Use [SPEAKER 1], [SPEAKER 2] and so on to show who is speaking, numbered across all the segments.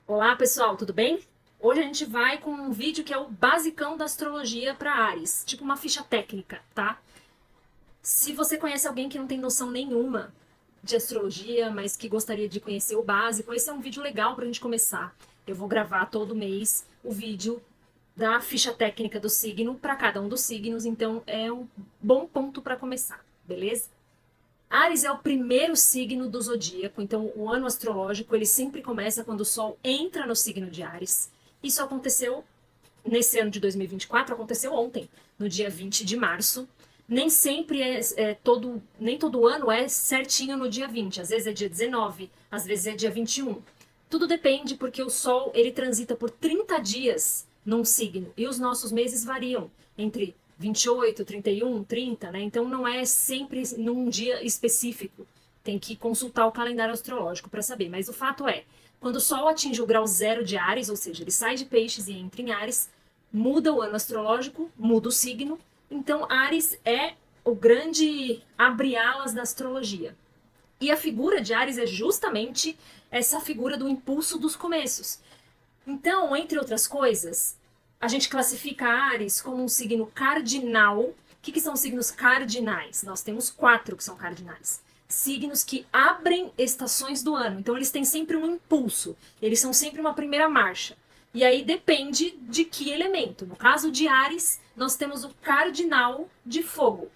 [SPEAKER 1] Olá pessoal, tudo bem? Hoje a gente vai com um vídeo que é o basicão da astrologia para Áries, tipo uma ficha técnica, tá? Se você conhece alguém que não tem noção nenhuma de astrologia, mas que gostaria de conhecer o básico, esse é um vídeo legal para a gente começar. Eu vou gravar todo mês o vídeo da ficha técnica do signo para cada um dos signos, então é um bom ponto para começar, beleza? Áries é o primeiro signo do zodíaco, então o ano astrológico ele sempre começa quando o Sol entra no signo de Áries. Isso aconteceu nesse ano de 2024, aconteceu ontem, no dia 20 de março. Nem sempre nem todo ano é certinho no dia 20, às vezes é dia 19, às vezes é dia 21. Tudo depende porque o Sol ele transita por 30 dias num signo e os nossos meses variam entre 28, 31, 30, né? Então não é sempre num dia específico. Tem que consultar o calendário astrológico para saber. Mas o fato é, quando o Sol atinge o grau zero de Áries, ou seja, ele sai de Peixes e entra em Áries, muda o ano astrológico, muda o signo. Então Áries é o grande abre-alas da astrologia. E a figura de Áries é justamente essa figura do impulso dos começos. Então, entre outras coisas, a gente classifica Áries como um signo cardinal. O que são signos cardinais? Nós temos 4 que são cardinais. Signos que abrem estações do ano. Então, eles têm sempre um impulso. Eles são sempre uma primeira marcha. E aí depende de que elemento. No caso de Áries, nós temos o cardinal de fogo.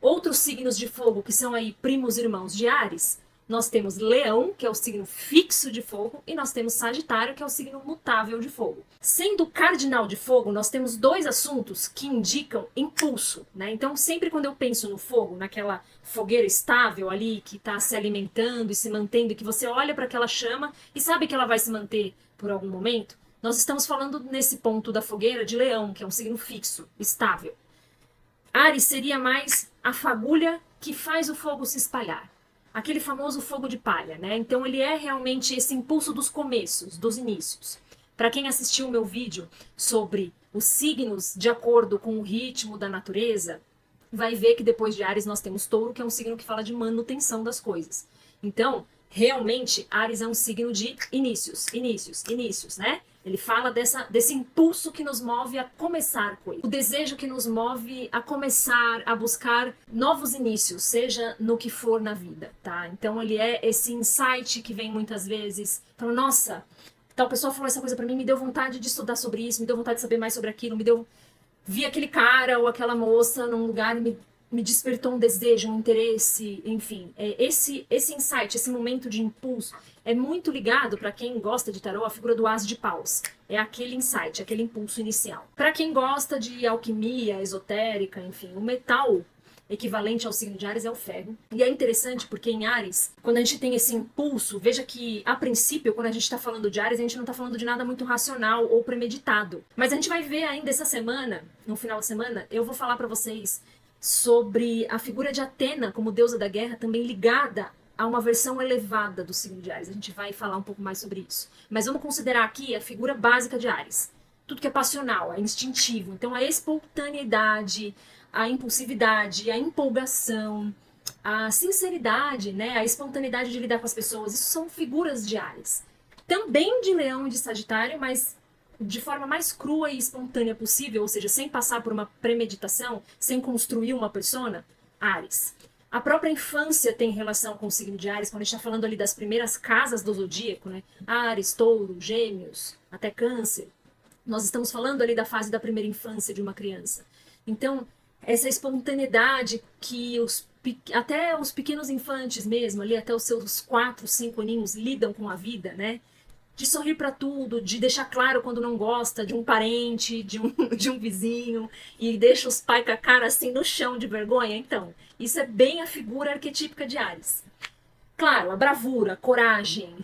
[SPEAKER 1] Outros signos de fogo que são aí primos irmãos de Áries, nós temos Leão, que é o signo fixo de fogo, e nós temos Sagitário, que é o signo mutável de fogo. Sendo cardinal de fogo, nós temos dois assuntos que indicam impulso, né? Então, sempre quando eu penso no fogo, naquela fogueira estável ali, que está se alimentando e se mantendo, que você olha para aquela chama e sabe que ela vai se manter por algum momento, nós estamos falando nesse ponto da fogueira de Leão, que é um signo fixo, estável. Áries seria mais a fagulha que faz o fogo se espalhar. Aquele famoso fogo de palha, né? Então ele é realmente esse impulso dos começos, dos inícios. Para quem assistiu o meu vídeo sobre os signos de acordo com o ritmo da natureza, vai ver que depois de Áries nós temos Touro, que é um signo que fala de manutenção das coisas. Então, realmente, Áries é um signo de inícios, inícios, inícios, né? Ele fala desse impulso que nos move a começar coisas. O desejo que nos move a começar, a buscar novos inícios, seja no que for na vida, tá? Então ele é esse insight que vem muitas vezes, falando, nossa, tal pessoa falou essa coisa pra mim, me deu vontade de estudar sobre isso, me deu vontade de saber mais sobre aquilo, me deu... Vi aquele cara ou aquela moça num lugar e me despertou um desejo, um interesse, enfim. Esse insight, esse momento de impulso, é muito ligado, para quem gosta de tarô, a figura do as de paus. É aquele insight, aquele impulso inicial. Para quem gosta de alquimia, esotérica, enfim, o metal equivalente ao signo de Áries é o ferro. E é interessante porque em Áries, quando a gente tem esse impulso, veja que, a princípio, quando a gente está falando de Áries, a gente não está falando de nada muito racional ou premeditado. Mas a gente vai ver ainda essa semana, no final da semana, eu vou falar para vocês sobre a figura de Atena como deusa da guerra, também ligada a uma versão elevada do signo de Áries. A gente vai falar um pouco mais sobre isso. Mas vamos considerar aqui a figura básica de Áries. Tudo que é passional, é instintivo. Então a espontaneidade, a impulsividade, a empolgação, a sinceridade, né, a espontaneidade de lidar com as pessoas, isso são figuras de Áries. Também de Leão e de Sagitário, mas de forma mais crua e espontânea possível, ou seja, sem passar por uma premeditação, sem construir uma persona, Áries. A própria infância tem relação com o signo de Áries, quando a gente está falando ali das primeiras casas do zodíaco, né? Áries, Touro, Gêmeos, até Câncer. Nós estamos falando ali da fase da primeira infância de uma criança. Então, essa espontaneidade que até os pequenos infantes mesmo, ali até os seus 4, 5 aninhos, lidam com a vida, né? De sorrir para tudo, de deixar claro quando não gosta de um parente, de um vizinho, e deixa os pais com a cara assim no chão de vergonha. Então, isso é bem a figura arquetípica de Áries. Claro, a bravura, a coragem,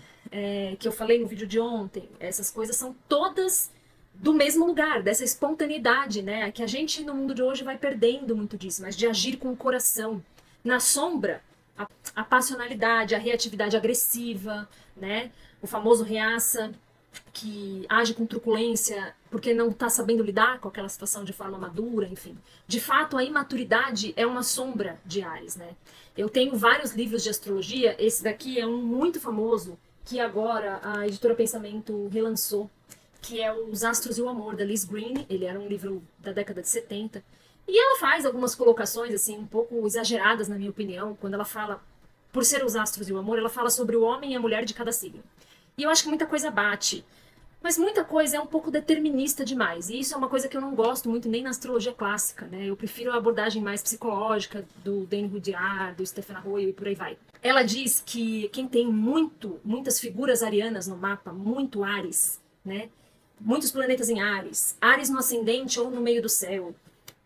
[SPEAKER 1] que eu falei no vídeo de ontem, essas coisas são todas do mesmo lugar, dessa espontaneidade, né? Que a gente no mundo de hoje vai perdendo muito disso, mas de agir com o coração. Na sombra, a passionalidade, a reatividade agressiva, né? O famoso reaça, que age com truculência porque não está sabendo lidar com aquela situação de forma madura, enfim. De fato, a imaturidade é uma sombra de Áries, né? Eu tenho vários livros de astrologia, esse daqui é um muito famoso, que agora a editora Pensamento relançou, que é Os Astros e o Amor, da Liz Green. Ele era um livro da década de 70. E ela faz algumas colocações, assim, um pouco exageradas, na minha opinião, quando ela fala, por ser Os Astros e o Amor, ela fala sobre o homem e a mulher de cada signo. E eu acho que muita coisa bate. Mas muita coisa é um pouco determinista demais. E isso é uma coisa que eu não gosto muito nem na astrologia clássica, né? Eu prefiro a abordagem mais psicológica do Dane Rudhyar, do Stephen Arroyo e por aí vai. Ela diz que quem tem muitas figuras arianas no mapa, muito Áries, né? Muitos planetas em Áries, Áries no ascendente ou no meio do céu,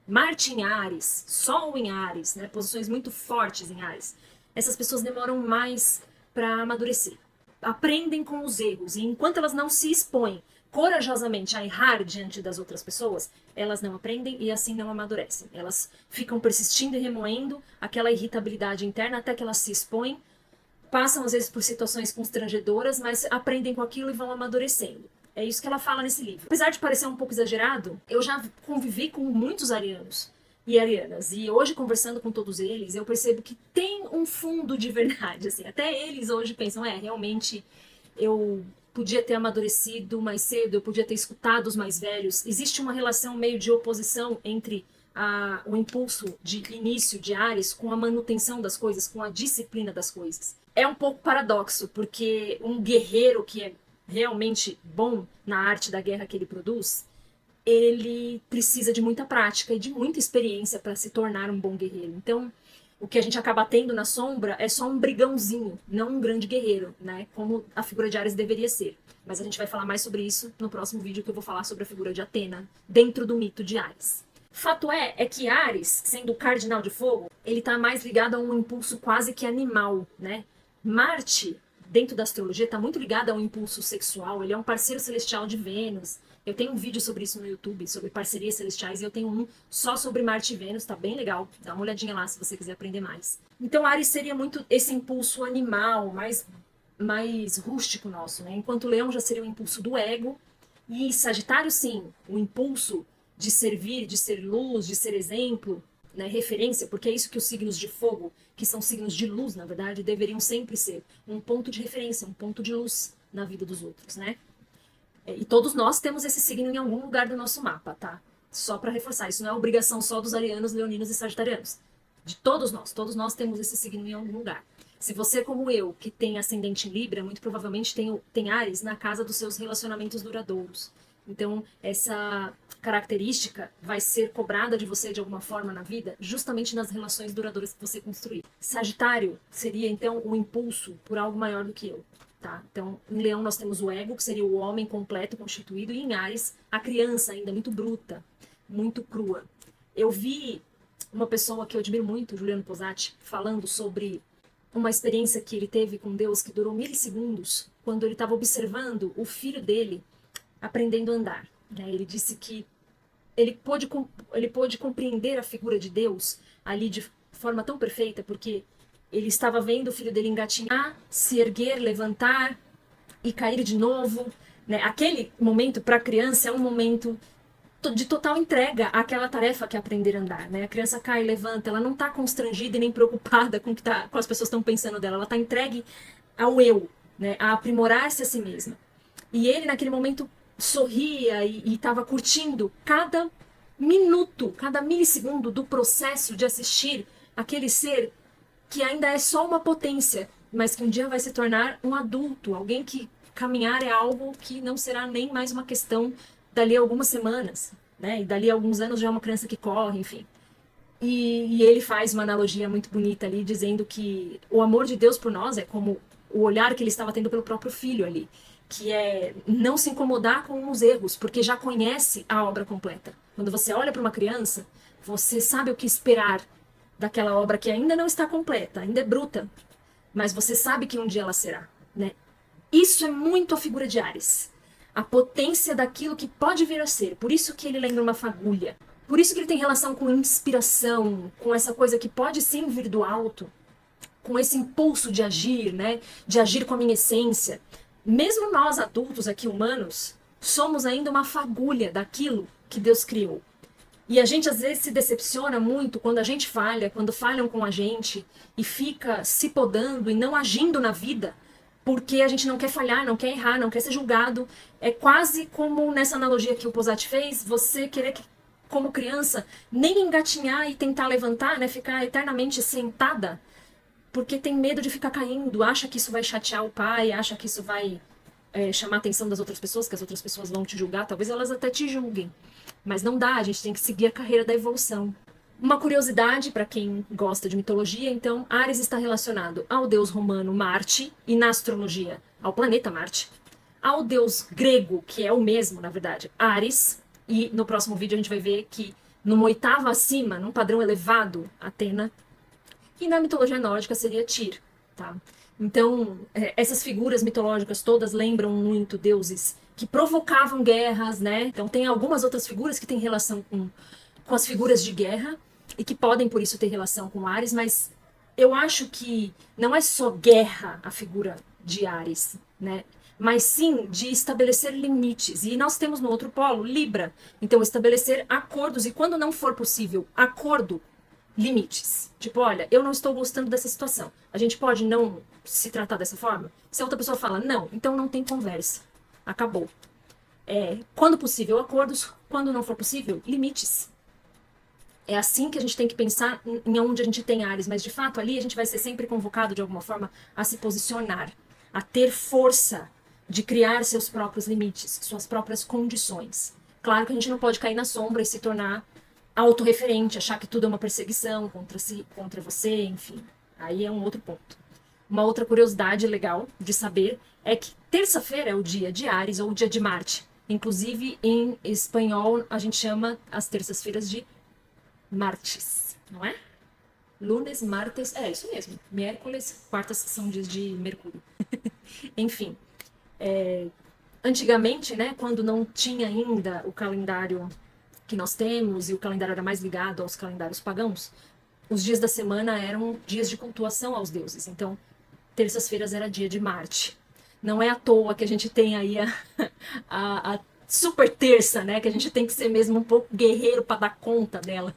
[SPEAKER 1] Marte em Áries, Sol em Áries, né? Posições muito fortes em Áries. Essas pessoas demoram mais para amadurecer. Aprendem com os erros, e enquanto elas não se expõem corajosamente a errar diante das outras pessoas, elas não aprendem e assim não amadurecem. Elas ficam persistindo e remoendo aquela irritabilidade interna até que elas se expõem, passam às vezes por situações constrangedoras, mas aprendem com aquilo e vão amadurecendo. É isso que ela fala nesse livro. Apesar de parecer um pouco exagerado, eu já convivi com muitos arianos e arianas, e hoje conversando com todos eles, eu percebo que tem um fundo de verdade, assim. Até eles hoje pensam, realmente eu podia ter amadurecido mais cedo, eu podia ter escutado os mais velhos. Existe uma relação meio de oposição entre o impulso de início de Áries com a manutenção das coisas, com a disciplina das coisas. É um pouco paradoxo, porque um guerreiro que é realmente bom na arte da guerra que ele produz, ele precisa de muita prática e de muita experiência para se tornar um bom guerreiro. Então, o que a gente acaba tendo na sombra é só um brigãozinho, não um grande guerreiro, né? Como a figura de Áries deveria ser. Mas a gente vai falar mais sobre isso no próximo vídeo, que eu vou falar sobre a figura de Atena dentro do mito de Áries. Fato é que Áries, sendo o cardinal de fogo, ele está mais ligado a um impulso quase que animal, né? Marte, dentro da astrologia, está muito ligado a um impulso sexual. Ele é um parceiro celestial de Vênus. Eu tenho um vídeo sobre isso no YouTube, sobre parcerias celestiais, e eu tenho um só sobre Marte e Vênus, tá bem legal. Dá uma olhadinha lá se você quiser aprender mais. Então Áries seria muito esse impulso animal, mais rústico nosso, né? Enquanto Leão já seria o impulso do ego, e Sagitário, sim, o impulso de servir, de ser luz, de ser exemplo, né? Referência, porque é isso que os signos de fogo, que são signos de luz, na verdade, deveriam sempre ser. Um ponto de referência, um ponto de luz na vida dos outros, né? E todos nós temos esse signo em algum lugar do nosso mapa, tá? Só para reforçar, isso não é obrigação só dos arianos, leoninos e sagitarianos. De todos nós temos esse signo em algum lugar. Se você, como eu, que tem ascendente em Libra, muito provavelmente tem Áries na casa dos seus relacionamentos duradouros. Então, essa característica vai ser cobrada de você de alguma forma na vida, justamente nas relações duradouras que você construir. Sagitário seria, então, o impulso por algo maior do que eu. Tá? Então, em Leão nós temos o ego, que seria o homem completo, constituído, e em Áries, a criança ainda muito bruta, muito crua. Eu vi uma pessoa que eu admiro muito, Juliano Posati, falando sobre uma experiência que ele teve com Deus que durou milissegundos, quando ele estava observando o filho dele aprendendo a andar. Né? Ele disse que ele pôde compreender a figura de Deus ali de forma tão perfeita, porque ele estava vendo o filho dele engatinhar, se erguer, levantar e cair de novo. Né? Aquele momento para a criança é um momento de total entrega àquela tarefa que é aprender a andar. Né? A criança cai, levanta, ela não está constrangida e nem preocupada com o que com as pessoas estão pensando dela. Ela está entregue ao eu, né? A aprimorar-se a si mesma. E ele, naquele momento, sorria e estava curtindo cada minuto, cada milissegundo do processo de assistir aquele ser que ainda é só uma potência, mas que um dia vai se tornar um adulto, alguém que caminhar é algo que não será nem mais uma questão dali a algumas semanas, né? E dali a alguns anos já é uma criança que corre, enfim. E ele faz uma analogia muito bonita ali, dizendo que o amor de Deus por nós é como o olhar que ele estava tendo pelo próprio filho ali, que é não se incomodar com os erros, porque já conhece a obra completa. Quando você olha para uma criança, você sabe o que esperar daquela obra que ainda não está completa, ainda é bruta, mas você sabe que um dia ela será, né? Isso é muito a figura de Áries, a potência daquilo que pode vir a ser. Por isso que ele lembra uma fagulha, por isso que ele tem relação com inspiração, com essa coisa que pode sim vir do alto, com esse impulso de agir, né? De agir com a minha essência. Mesmo nós adultos aqui humanos, somos ainda uma fagulha daquilo que Deus criou. E a gente às vezes se decepciona muito quando a gente falha, quando falham com a gente e fica se podando e não agindo na vida porque a gente não quer falhar, não quer errar, não quer ser julgado. É quase como nessa analogia que o Posati fez, você querer que, como criança, nem engatinhar e tentar levantar, né, ficar eternamente sentada, porque tem medo de ficar caindo, acha que isso vai chatear o pai, acha que isso vai chamar a atenção das outras pessoas, que as outras pessoas vão te julgar, talvez elas até te julguem. Mas não dá, a gente tem que seguir a carreira da evolução. Uma curiosidade para quem gosta de mitologia, então, Áries está relacionado ao deus romano Marte e na astrologia ao planeta Marte, ao deus grego, que é o mesmo, na verdade, Ares, e no próximo vídeo a gente vai ver que numa oitava acima, num padrão elevado, Atena, e na mitologia nórdica seria Tyr, tá? Então, essas figuras mitológicas todas lembram muito deuses que provocavam guerras, né? Então tem algumas outras figuras que têm relação com as figuras de guerra e que podem, por isso, ter relação com Ares, mas eu acho que não é só guerra a figura de Ares, né? Mas sim de estabelecer limites. E nós temos no outro polo Libra. Então, estabelecer acordos e, quando não for possível acordo, limites. Tipo, olha, eu não estou gostando dessa situação. A gente pode não se tratar dessa forma? Se a outra pessoa fala não, então não tem conversa. Acabou. Quando possível, acordos. Quando não for possível, limites. É assim que a gente tem que pensar em onde a gente tem Ares, mas de fato ali a gente vai ser sempre convocado de alguma forma a se posicionar, a ter força de criar seus próprios limites, suas próprias condições. Claro que a gente não pode cair na sombra e se tornar autorreferente, achar que tudo é uma perseguição contra si, contra você, enfim. Aí é um outro ponto. Uma outra curiosidade legal de saber é que terça-feira é o dia de Ares ou o dia de Marte. Inclusive, em espanhol, a gente chama as terças-feiras de martes, não é? Lunes, martes, é isso mesmo. Miércoles, quartas são dias de Mercúrio. Enfim, antigamente, né, quando não tinha ainda o calendário que nós temos e o calendário era mais ligado aos calendários pagãos, os dias da semana eram dias de cultuação aos deuses. Então, terças-feiras era dia de Marte. Não é à toa que a gente tem aí a super terça, né? Que a gente tem que ser mesmo um pouco guerreiro para dar conta dela.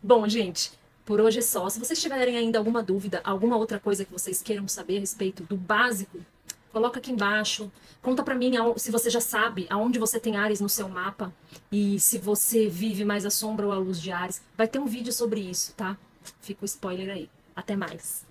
[SPEAKER 1] Bom, gente, por hoje é só. Se vocês tiverem ainda alguma dúvida, alguma outra coisa que vocês queiram saber a respeito do básico, coloca aqui embaixo. Conta pra mim se você já sabe aonde você tem Ares no seu mapa e se você vive mais à sombra ou à luz de Ares. Vai ter um vídeo sobre isso, tá? Fica o spoiler aí. Até mais.